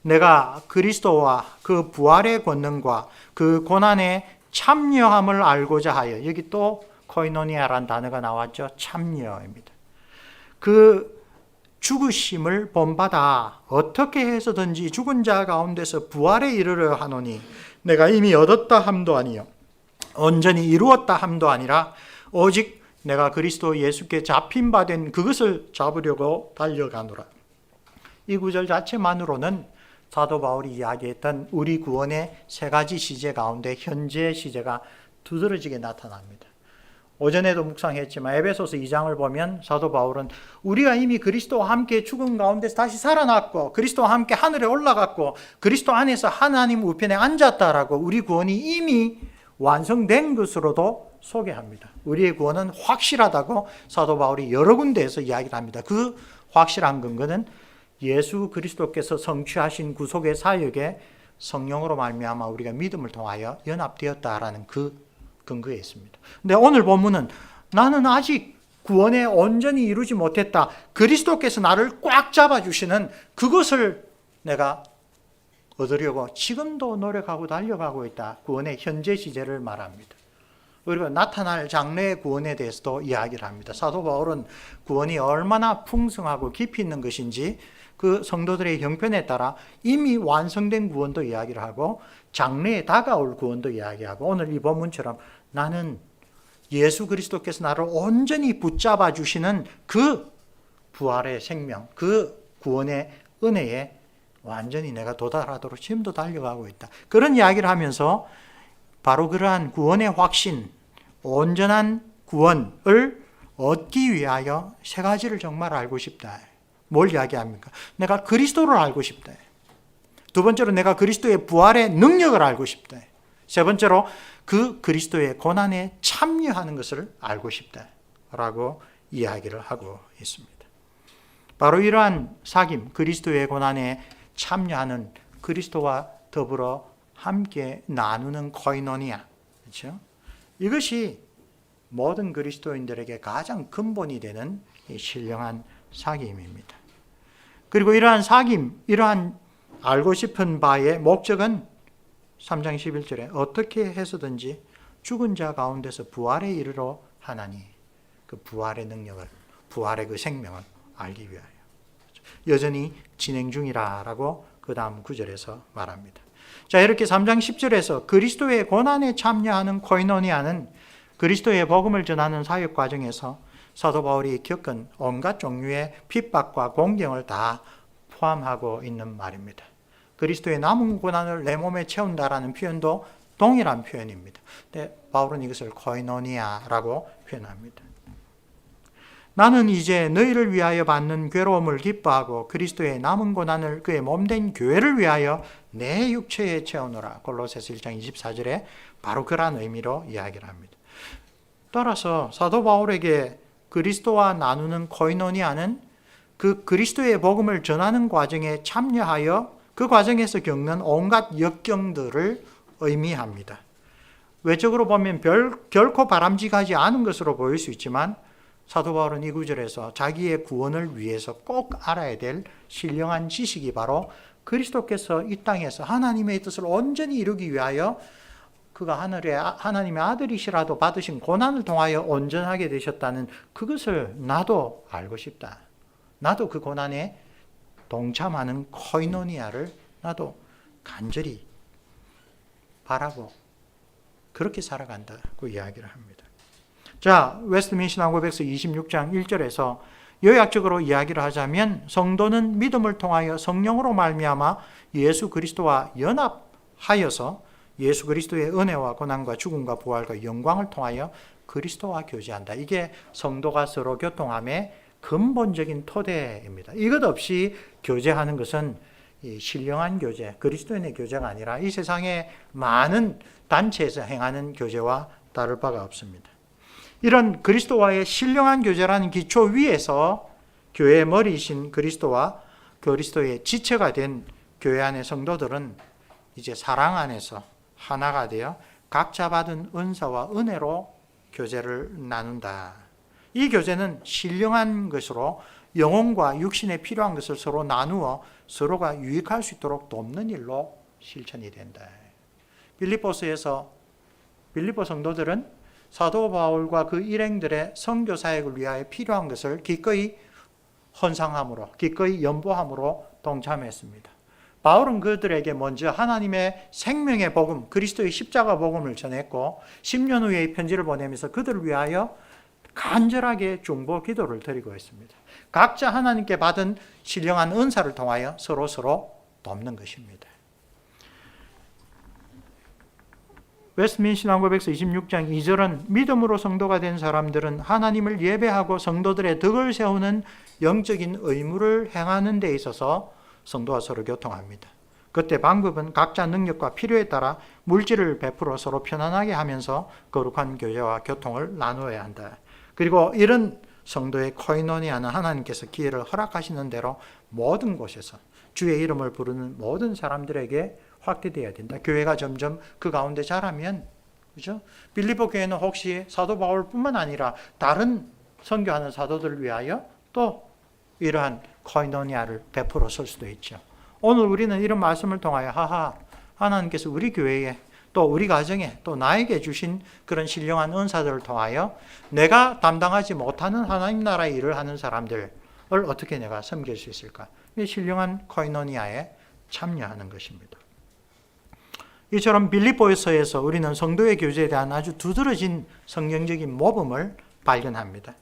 내가 그리스도와 그 부활의 권능과 그 고난의 참여함을 알고자 하여, 여기 또 코이노니아라는 단어가 나왔죠. 참여입니다. 그 죽으심을 본받아 어떻게 해서든지 죽은 자 가운데서 부활에 이르려 하노니 내가 이미 얻었다 함도 아니요 온전히 이루었다 함도 아니라 오직 내가 그리스도 예수께 잡힌 바 된 그것을 잡으려고 달려가노라. 이 구절 자체만으로는 사도 바울이 이야기했던 우리 구원의 세 가지 시제 가운데 현재 시제가 두드러지게 나타납니다. 오전에도 묵상했지만 에베소서 2장을 보면 사도 바울은 우리가 이미 그리스도와 함께 죽은 가운데서 다시 살아났고 그리스도와 함께 하늘에 올라갔고 그리스도 안에서 하나님 우편에 앉았다라고 우리 구원이 이미 완성된 것으로도 소개합니다. 우리의 구원은 확실하다고 사도 바울이 여러 군데에서 이야기를 합니다. 그 확실한 근거는 예수 그리스도께서 성취하신 구속의 사역에 성령으로 말미암아 우리가 믿음을 통하여 연합되었다라는 그 근거에 있습니다. 근데 오늘 본문은 나는 아직 구원에 온전히 이루지 못했다. 그리스도께서 나를 꽉 잡아주시는 그것을 내가 얻으려고 지금도 노력하고 달려가고 있다. 구원의 현재 시제를 말합니다. 그리고 나타날 장래의 구원에 대해서도 이야기를 합니다. 사도 바울은 구원이 얼마나 풍성하고 깊이 있는 것인지 그 성도들의 형편에 따라 이미 완성된 구원도 이야기를 하고 장래에 다가올 구원도 이야기하고 오늘 이 본문처럼 나는 예수 그리스도께서 나를 온전히 붙잡아 주시는 그 부활의 생명, 그 구원의 은혜에 완전히 내가 도달하도록 지금도 달려가고 있다. 그런 이야기를 하면서 바로 그러한 구원의 확신, 온전한 구원을 얻기 위하여 세 가지를 정말 알고 싶다. 뭘 이야기합니까? 내가 그리스도를 알고 싶다. 두 번째로 내가 그리스도의 부활의 능력을 알고 싶다. 세 번째로 그 그리스도의 고난에 참여하는 것을 알고 싶다라고 이야기를 하고 있습니다. 바로 이러한 사귐, 그리스도의 고난에 참여하는 그리스도와 더불어 함께 나누는 코이노니아, 그렇죠? 이것이 모든 그리스도인들에게 가장 근본이 되는 신령한 사귐입니다. 그리고 이러한 사귐, 이러한 알고 싶은 바의 목적은 3장 11절에 어떻게 해서든지 죽은 자 가운데서 부활에 이르러 하나니 그 부활의 능력을, 부활의 그 생명을 알기 위하여 여전히 진행 중이라고 그 다음 9절에서 말합니다. 자, 이렇게 3장 10절에서 그리스도의 고난에 참여하는 코이노니아는 그리스도의 복음을 전하는 사역 과정에서 사도 바울이 겪은 온갖 종류의 핍박과 공경을 다 포함하고 있는 말입니다. 그리스도의 남은 고난을 내 몸에 채운다라는 표현도 동일한 표현입니다. 근데 바울은 이것을 코이노니아라고 표현합니다. 나는 이제 너희를 위하여 받는 괴로움을 기뻐하고 그리스도의 남은 고난을 그의 몸된 교회를 위하여 내 육체에 채우노라. 골로새서 1장 24절에 바로 그러한 의미로 이야기를 합니다. 따라서 사도 바울에게 그리스도와 나누는 코이노니아는 그 그리스도의 복음을 전하는 과정에 참여하여 그 과정에서 겪는 온갖 역경들을 의미합니다. 외적으로 보면 결코 바람직하지 않은 것으로 보일 수 있지만 사도 바울은 이 구절에서 자기의 구원을 위해서 꼭 알아야 될 신령한 지식이 바로 그리스도께서 이 땅에서 하나님의 뜻을 온전히 이루기 위하여 그가 하나님의 아들이시라도 받으신 고난을 통하여 온전하게 되셨다는 그것을 나도 알고 싶다. 나도 그 고난에 동참하는 코이노니아를 나도 간절히 바라고 그렇게 살아간다고 이야기를 합니다. 자, 웨스트민스터 한국백서 26장 1절에서 요약적으로 이야기를 하자면 성도는 믿음을 통하여 성령으로 말미암아 예수 그리스도와 연합하여서 예수 그리스도의 은혜와 고난과 죽음과 부활과 영광을 통하여 그리스도와 교제한다. 이게 성도가 서로 교통함의 근본적인 토대입니다. 이것 없이 교제하는 것은 신령한 교제, 그리스도인의 교제가 아니라 이 세상의 많은 단체에서 행하는 교제와 다를 바가 없습니다. 이런 그리스도와의 신령한 교제라는 기초 위에서 교회의 머리이신 그리스도와 그리스도의 지체가 된 교회 안의 성도들은 이제 사랑 안에서 하나가 되어 각자 받은 은사와 은혜로 교제를 나눈다. 이 교제는 신령한 것으로 영혼과 육신에 필요한 것을 서로 나누어 서로가 유익할 수 있도록 돕는 일로 실천이 된다. 빌립보 성도들은 사도 바울과 그 일행들의 선교 사역을 위하여 필요한 것을 기꺼이 헌상함으로, 기꺼이 연보함으로 동참했습니다. 바울은 그들에게 먼저 하나님의 생명의 복음, 그리스도의 십자가 복음을 전했고 10년 후에 이 편지를 보내면서 그들을 위하여 간절하게 중보 기도를 드리고 있습니다. 각자 하나님께 받은 신령한 은사를 통하여 서로 돕는 것입니다. 웨스트민스터 한국백서 26장 2절은 믿음으로 성도가 된 사람들은 하나님을 예배하고 성도들의 덕을 세우는 영적인 의무를 행하는 데 있어서 성도와 서로 교통합니다. 그때 방법은 각자 능력과 필요에 따라 물질을 베풀어 서로 편안하게 하면서 거룩한 교제와 교통을 나누어야 한다. 그리고 이런 성도의 코이노니아는 하나님께서 기회를 허락하시는 대로 모든 곳에서 주의 이름을 부르는 모든 사람들에게 확대되어야 된다. 교회가 점점 그 가운데 자라면, 그죠? 빌립보 교회는 혹시 사도 바울뿐만 아니라 다른 선교하는 사도들을 위하여 또 이러한 코이노니아를 베풀어 설 수도 있죠. 오늘 우리는 이런 말씀을 통하여 하나님께서 우리 교회에 또 우리 가정에 또 나에게 주신 그런 신령한 은사들을 통하여 내가 담당하지 못하는 하나님 나라의 일을 하는 사람들을 어떻게 내가 섬길 수 있을까? 이 신령한 코이노니아에 참여하는 것입니다. 이처럼 빌립보서에서 우리는 성도의 교제에 대한 아주 두드러진 성경적인 모범을 발견합니다.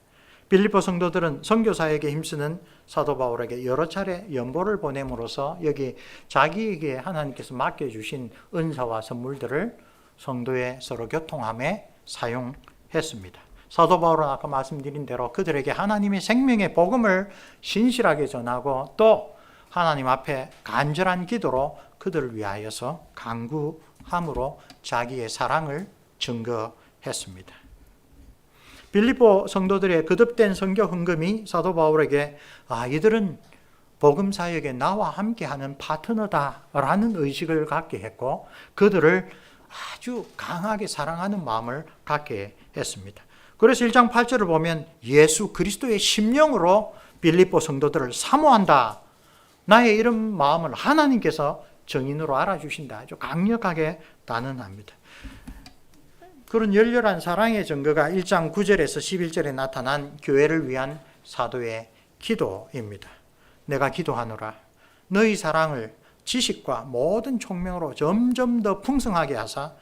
빌립보 성도들은 선교사에게 힘쓰는 사도 바울에게 여러 차례 연보를 보냄으로써 여기 자기에게 하나님께서 맡겨주신 은사와 선물들을 성도의 서로 교통함에 사용했습니다. 사도 바울은 아까 말씀드린 대로 그들에게 하나님의 생명의 복음을 신실하게 전하고 또 하나님 앞에 간절한 기도로 그들을 위하여서 간구함으로 자기의 사랑을 증거했습니다. 빌립보 성도들의 거듭된 선교 헌금이 사도 바울에게 이들은 복음 사역에 나와 함께하는 파트너다라는 의식을 갖게 했고 그들을 아주 강하게 사랑하는 마음을 갖게 했습니다. 그래서 1장 8절을 보면 예수 그리스도의 심령으로 빌립보 성도들을 사모한다. 나의 이런 마음을 하나님께서 정인으로 알아주신다. 아주 강력하게 단언합니다. 그런 열렬한 사랑의 증거가 1장 9절에서 11절에 나타난 교회를 위한 사도의 기도입니다. 내가 기도하노라. 너희 사랑을 지식과 모든 총명으로 점점 더 풍성하게 하사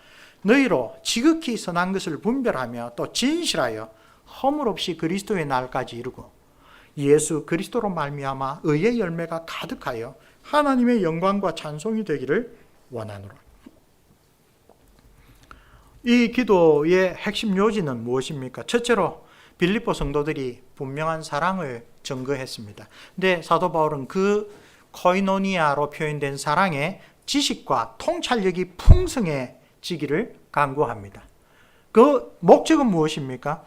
너희로 지극히 선한 것을 분별하며 또 진실하여 허물 없이 그리스도의 날까지 이루고 예수 그리스도로 말미암아 의의 열매가 가득하여 하나님의 영광과 찬송이 되기를 원하노라. 이 기도의 핵심 요지는 무엇입니까? 첫째로 빌립보 성도들이 분명한 사랑을 증거했습니다. 근데 사도 바울은 그 코이노니아로 표현된 사랑의 지식과 통찰력이 풍성해지기를 간구합니다. 그 목적은 무엇입니까?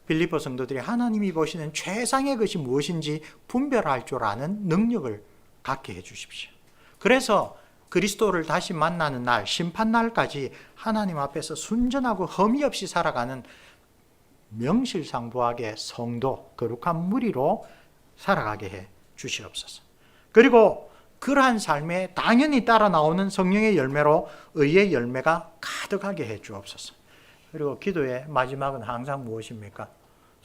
빌립보 성도들이 하나님이 보시는 최상의 것이 무엇인지 분별할 줄 아는 능력을 갖게 해 주십시오. 그래서 그리스도를 다시 만나는 날, 심판날까지 하나님 앞에서 순전하고 흠이 없이 살아가는 명실상부하게 성도, 거룩한 무리로 살아가게 해 주시옵소서. 그리고 그러한 삶에 당연히 따라 나오는 성령의 열매로 의의 열매가 가득하게 해 주옵소서. 그리고 기도의 마지막은 항상 무엇입니까?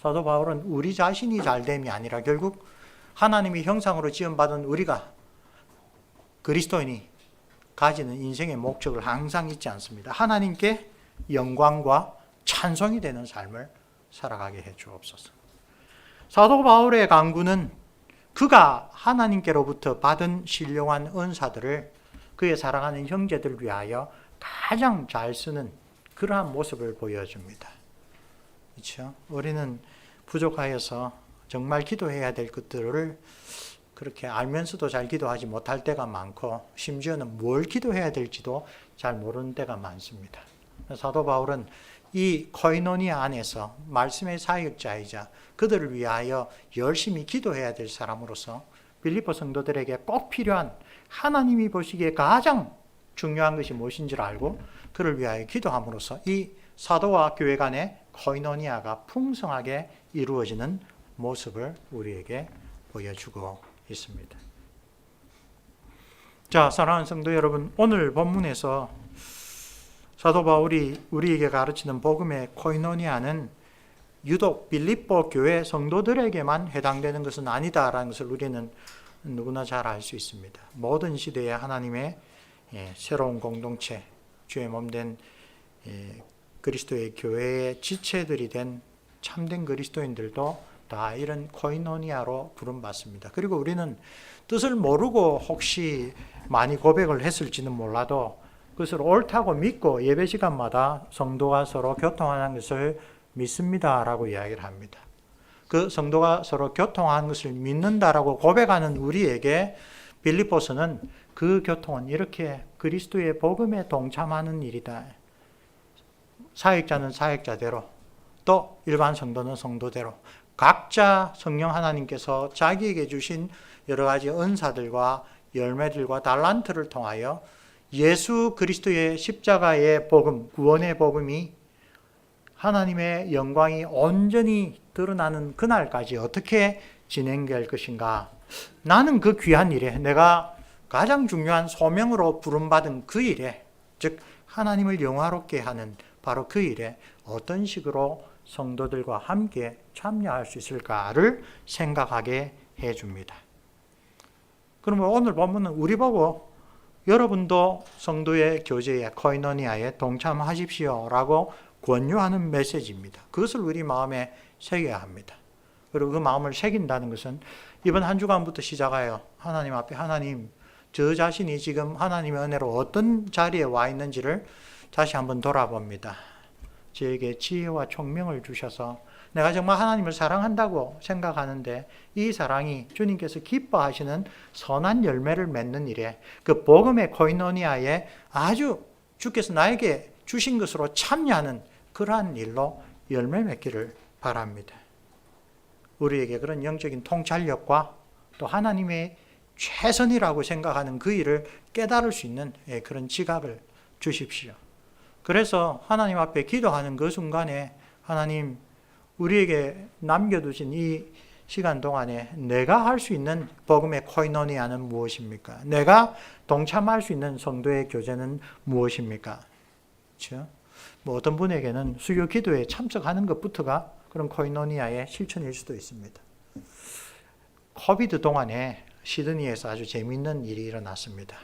사도 바울은 우리 자신이 잘됨이 아니라 결국 하나님의 형상으로 지음받은 우리가 그리스도인이 가지는 인생의 목적을 항상 잊지 않습니다. 하나님께 영광과 찬송이 되는 삶을 살아가게 해 주옵소서. 사도 바울의 간구는 그가 하나님께로부터 받은 신령한 은사들을 그의 사랑하는 형제들 위하여 가장 잘 쓰는 그러한 모습을 보여줍니다. 그렇죠? 우리는 부족하여서 정말 기도해야 될 것들을 그렇게 알면서도 잘 기도하지 못할 때가 많고 심지어는 뭘 기도해야 될지도 잘 모르는 때가 많습니다. 사도 바울은 이 코이노니아 안에서 말씀의 사역자이자 그들을 위하여 열심히 기도해야 될 사람으로서 빌립보 성도들에게 꼭 필요한 하나님이 보시기에 가장 중요한 것이 무엇인지를 알고 그를 위하여 기도함으로써 이 사도와 교회 간의 코이노니아가 풍성하게 이루어지는 모습을 우리에게 보여주고 있습니다. 자, 사랑하는 성도 여러분, 오늘 본문에서 사도 바울이 우리에게 가르치는 복음의 코이노니아는 유독 빌립보 교회 성도들에게만 해당되는 것은 아니다라는 것을 우리는 누구나 잘 알 수 있습니다. 모든 시대에 하나님의 새로운 공동체, 주의 몸된 그리스도의 교회의 지체들이 된 참된 그리스도인들도 다 이런 코이노니아로 부름받습니다. 그리고 우리는 뜻을 모르고 혹시 많이 고백을 했을지는 몰라도 그것을 옳다고 믿고 예배 시간마다 성도가 서로 교통하는 것을 믿습니다라고 이야기를 합니다. 그 성도가 서로 교통하는 것을 믿는다라고 고백하는 우리에게 빌립보서는 그 교통은 이렇게 그리스도의 복음에 동참하는 일이다. 사역자는 사역자대로 또 일반 성도는 성도대로 각자 성령 하나님께서 자기에게 주신 여러 가지 은사들과 열매들과 달란트를 통하여 예수 그리스도의 십자가의 복음, 구원의 복음이 하나님의 영광이 온전히 드러나는 그날까지 어떻게 진행될 것인가. 나는 그 귀한 일에, 내가 가장 중요한 소명으로 부름받은 그 일에, 즉 하나님을 영화롭게 하는 바로 그 일에 어떤 식으로 성도들과 함께 참여할 수 있을까를 생각하게 해줍니다. 그러면 오늘 본문은 우리 보고 여러분도 성도의 교제에 코이노니아에 동참하십시오 라고 권유하는 메시지입니다. 그것을 우리 마음에 새겨야 합니다. 그리고 그 마음을 새긴다는 것은 이번 한 주간부터 시작하여 하나님 앞에 하나님, 저 자신이 지금 하나님의 은혜로 어떤 자리에 와 있는지를 다시 한번 돌아봅니다. 저에게 지혜와 총명을 주셔서 내가 정말 하나님을 사랑한다고 생각하는데 이 사랑이 주님께서 기뻐하시는 선한 열매를 맺는 일에 그 복음의 코이노니아에 아주 주께서 나에게 주신 것으로 참여하는 그러한 일로 열매 맺기를 바랍니다. 우리에게 그런 영적인 통찰력과 또 하나님의 최선이라고 생각하는 그 일을 깨달을 수 있는 그런 지각을 주십시오. 그래서 하나님 앞에 기도하는 그 순간에 하나님, 우리에게 남겨두신 이 시간 동안에 내가 할 수 있는 복음의 코이노니아는 무엇입니까? 내가 동참할 수 있는 성도의 교제는 무엇입니까? 그렇죠? 뭐 어떤 분에게는 수요 기도에 참석하는 것부터가 그런 코이노니아의 실천일 수도 있습니다. 코비드 동안에 시드니에서 아주 재미있는 일이 일어났습니다.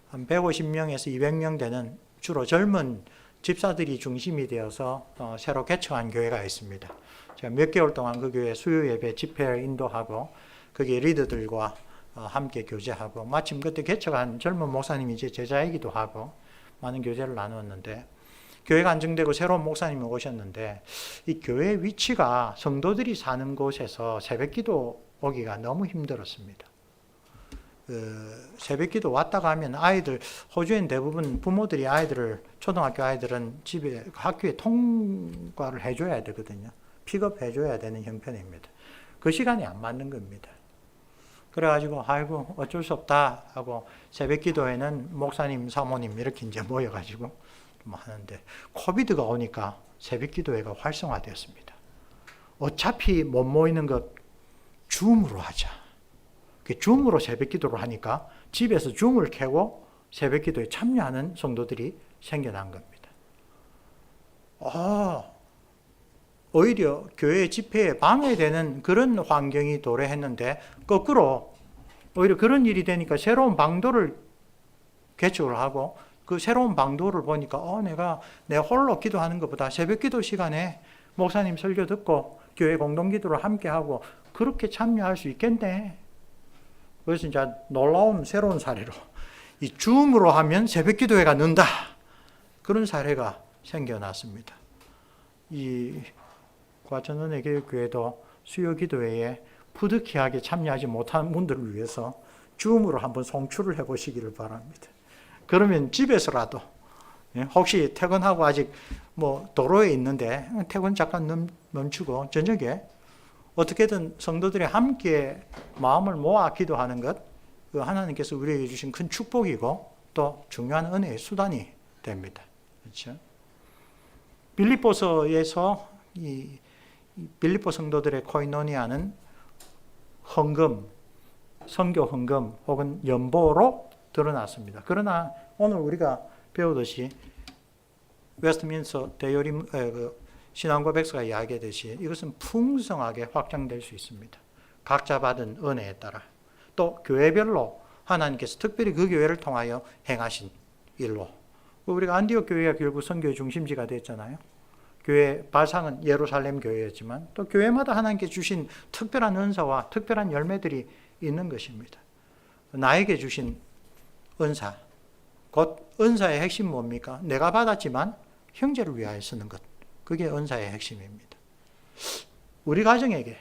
한 150명에서 200명 되는 주로 젊은 집사들이 중심이 되어서 새로 개척한 교회가 있습니다. 제가 몇 개월 동안 그 교회 수요 예배 집회를 인도하고 거기에 리더들과 함께 교제하고 마침 그때 개척한 젊은 목사님이 제 제자이기도 하고 많은 교제를 나누었는데 교회가 안정되고 새로운 목사님이 오셨는데 이 교회 위치가 성도들이 사는 곳에서 새벽기도 오기가 너무 힘들었습니다. 새벽기도 왔다가 하면 아이들, 호주엔 대부분 부모들이 초등학교 아이들은 집에 학교에 통과를 해줘야 되거든요. 픽업해줘야 되는 형편입니다. 그 시간이 안 맞는 겁니다. 그래가지고 아이고 어쩔 수 없다 하고 새벽기도에는 목사님, 사모님 이렇게 이제 모여가지고 뭐 하는데, 코비드가 오니까 새벽기도회가 활성화되었습니다. 어차피 못 모이는 것 줌으로 하자. 줌으로 새벽기도를 하니까 집에서 줌을 켜고 새벽기도에 참여하는 성도들이 생겨난 겁니다. 오히려 교회 집회에 방해되는 그런 환경이 도래했는데, 거꾸로 오히려 그런 일이 되니까 새로운 방도를 개척을 하고, 그 새로운 방도를 보니까 내가 내 홀로 기도하는 것보다 새벽기도 시간에 목사님 설교 듣고 교회 공동기도를 함께하고 그렇게 참여할 수 있겠네. 그래서 이제 놀라운 새로운 사례로 이 줌으로 하면 새벽기도회가 는다, 그런 사례가 생겨났습니다. 이 과천은혜교회도 수요기도회에 푸드키하게 참여하지 못한 분들을 위해서 줌으로 한번 송출을 해보시기를 바랍니다. 그러면 집에서라도, 혹시 퇴근하고 아직 뭐 도로에 있는데 퇴근 잠깐 멈추고 저녁에 어떻게든 성도들이 함께 마음을 모아 기도하는 것, 그 하나님께서 우리에게 주신 큰 축복이고 또 중요한 은혜의 수단이 됩니다. 그렇죠? 빌립보서에서 이 빌립보 성도들의 코이노니아는 헌금, 선교 헌금 혹은 연보로 드러났습니다. 그러나 오늘 우리가 배우듯이 웨스트민스터 대요리 신앙고백서가 이야기하듯이 이것은 풍성하게 확장될 수 있습니다. 각자 받은 은혜에 따라, 또 교회별로 하나님께서 특별히 그 교회를 통하여 행하신 일로, 우리가 안디옥 교회가 결국 선교의 중심지가 됐잖아요. 교회 발상은 예루살렘 교회였지만 또 교회마다 하나님께 주신 특별한 은사와 특별한 열매들이 있는 것입니다. 나에게 주신 은사, 곧 은사의 핵심 뭡니까? 내가 받았지만 형제를 위하여 쓰는 것, 그게 은사의 핵심입니다. 우리 가정에게,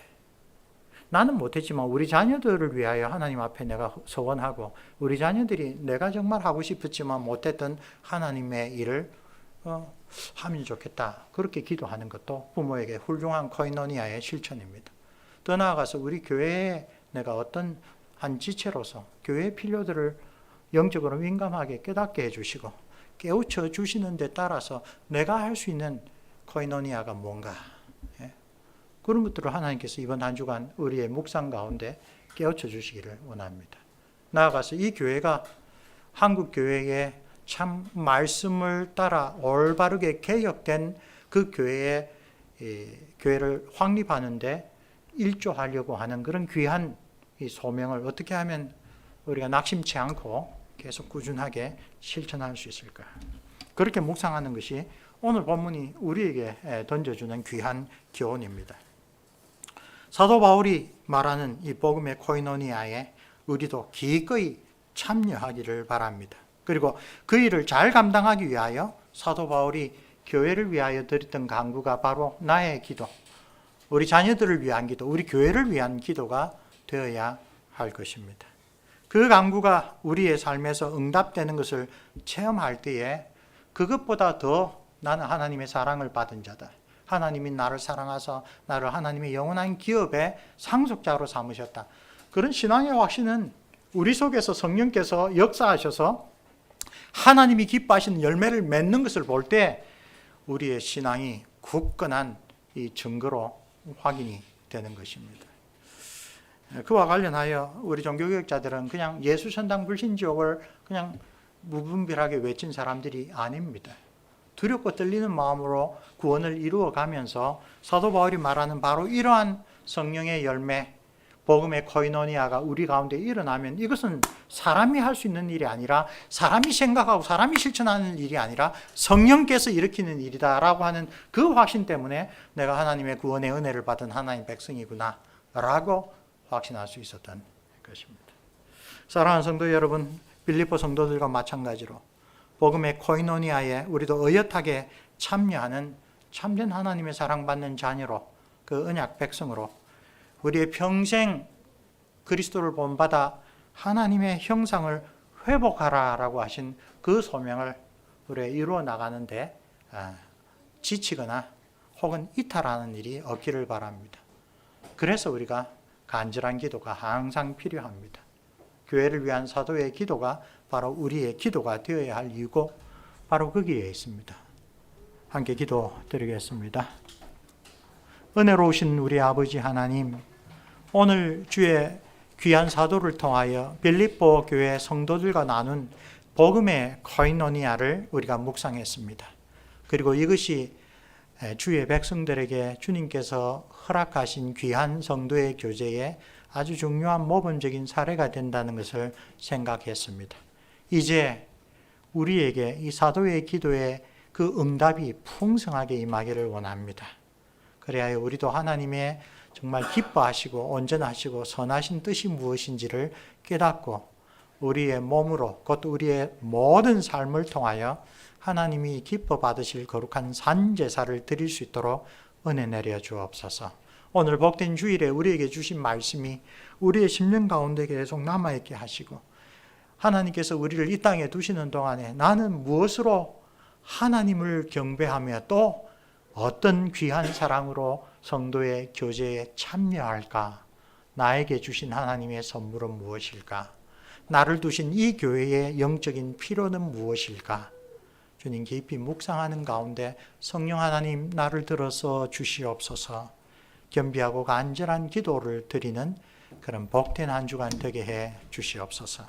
나는 못했지만 우리 자녀들을 위하여 하나님 앞에 내가 서원하고, 우리 자녀들이 내가 정말 하고 싶었지만 못했던 하나님의 일을 하면 좋겠다, 그렇게 기도하는 것도 부모에게 훌륭한 코이노니아의 실천입니다. 더 나아가서 우리 교회에 내가 어떤 한 지체로서 교회의 필요들을 영적으로 민감하게 깨닫게 해주시고 깨우쳐 주시는 데 따라서 내가 할 수 있는 코이노니아가 뭔가, 그런 것들을 하나님께서 이번 한 주간 우리의 묵상 가운데 깨우쳐 주시기를 원합니다. 나아가서 이 교회가 한국 교회의 참 말씀을 따라 올바르게 개혁된 그 교회를 확립하는데 일조하려고 하는 그런 귀한 이 소명을 어떻게 하면 우리가 낙심치 않고 계속 꾸준하게 실천할 수 있을까? 그렇게 묵상하는 것이 오늘 본문이 우리에게 던져주는 귀한 교훈입니다. 사도 바울이 말하는 이 복음의 코이노니아에 우리도 기꺼이 참여하기를 바랍니다. 그리고 그 일을 잘 감당하기 위하여 사도 바울이 교회를 위하여 드렸던 간구가 바로 나의 기도, 우리 자녀들을 위한 기도, 우리 교회를 위한 기도가 되어야 할 것입니다. 그 간구가 우리의 삶에서 응답되는 것을 체험할 때에 그것보다 더 나는 하나님의 사랑을 받은 자다, 하나님이 나를 사랑하사 나를 하나님의 영원한 기업의 상속자로 삼으셨다, 그런 신앙의 확신은 우리 속에서 성령께서 역사하셔서 하나님이 기뻐하시는 열매를 맺는 것을 볼 때 우리의 신앙이 굳건한 이 증거로 확인이 되는 것입니다. 그와 관련하여 우리 종교개혁자들은 그냥 예수천당 불신지옥을 그냥 무분별하게 외친 사람들이 아닙니다. 두렵고 떨리는 마음으로 구원을 이루어가면서 사도 바울이 말하는 바로 이러한 성령의 열매, 복음의 코이노니아가 우리 가운데 일어나면 이것은 사람이 할 수 있는 일이 아니라, 사람이 생각하고 사람이 실천하는 일이 아니라 성령께서 일으키는 일이다라고 하는 그 확신 때문에 내가 하나님의 구원의 은혜를 받은 하나님의 백성이구나 라고 확신할 수 있었던 것입니다. 사랑하는 성도 여러분, 빌립보 성도들과 마찬가지로 복음의 코이노니아에 우리도 의젓하게 참여하는 참된 하나님의 사랑받는 자녀로, 그 언약 백성으로 우리의 평생 그리스도를 본받아 하나님의 형상을 회복하라라고 하신 그 소명을 우리가 이루어 나가는데 지치거나 혹은 이탈하는 일이 없기를 바랍니다. 그래서 우리가 간절한 기도가 항상 필요합니다. 교회를 위한 사도의 기도가 바로 우리의 기도가 되어야 할 이유고 바로 거기에 있습니다. 함께 기도 드리겠습니다. 은혜로우신 우리 아버지 하나님, 오늘 주의 귀한 사도를 통하여 빌립보 교회 성도들과 나눈 복음의 코이노니아를 우리가 묵상했습니다. 그리고 이것이 주의 백성들에게 주님께서 허락하신 귀한 성도의 교제에 아주 중요한 모범적인 사례가 된다는 것을 생각했습니다. 이제 우리에게 이 사도의 기도에 그 응답이 풍성하게 임하기를 원합니다. 그래야 우리도 하나님의 정말 기뻐하시고 온전하시고 선하신 뜻이 무엇인지를 깨닫고 우리의 몸으로 곧 우리의 모든 삶을 통하여 하나님이 기뻐 받으실 거룩한 산제사를 드릴 수 있도록 은혜 내려 주옵소서. 오늘 복된 주일에 우리에게 주신 말씀이 우리의 심령 가운데 계속 남아있게 하시고 하나님께서 우리를 이 땅에 두시는 동안에 나는 무엇으로 하나님을 경배하며 또 어떤 귀한 사랑으로 성도의 교제에 참여할까? 나에게 주신 하나님의 선물은 무엇일까? 나를 두신 이 교회의 영적인 필요는 무엇일까? 주님 깊이 묵상하는 가운데 성령 하나님 나를 들어서 주시옵소서. 겸비하고 간절한 기도를 드리는 그런 복된 한 주간 되게 해 주시옵소서.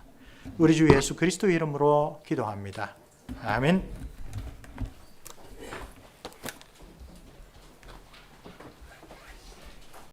우리 주 예수 그리스도 이름으로 기도합니다. 아멘.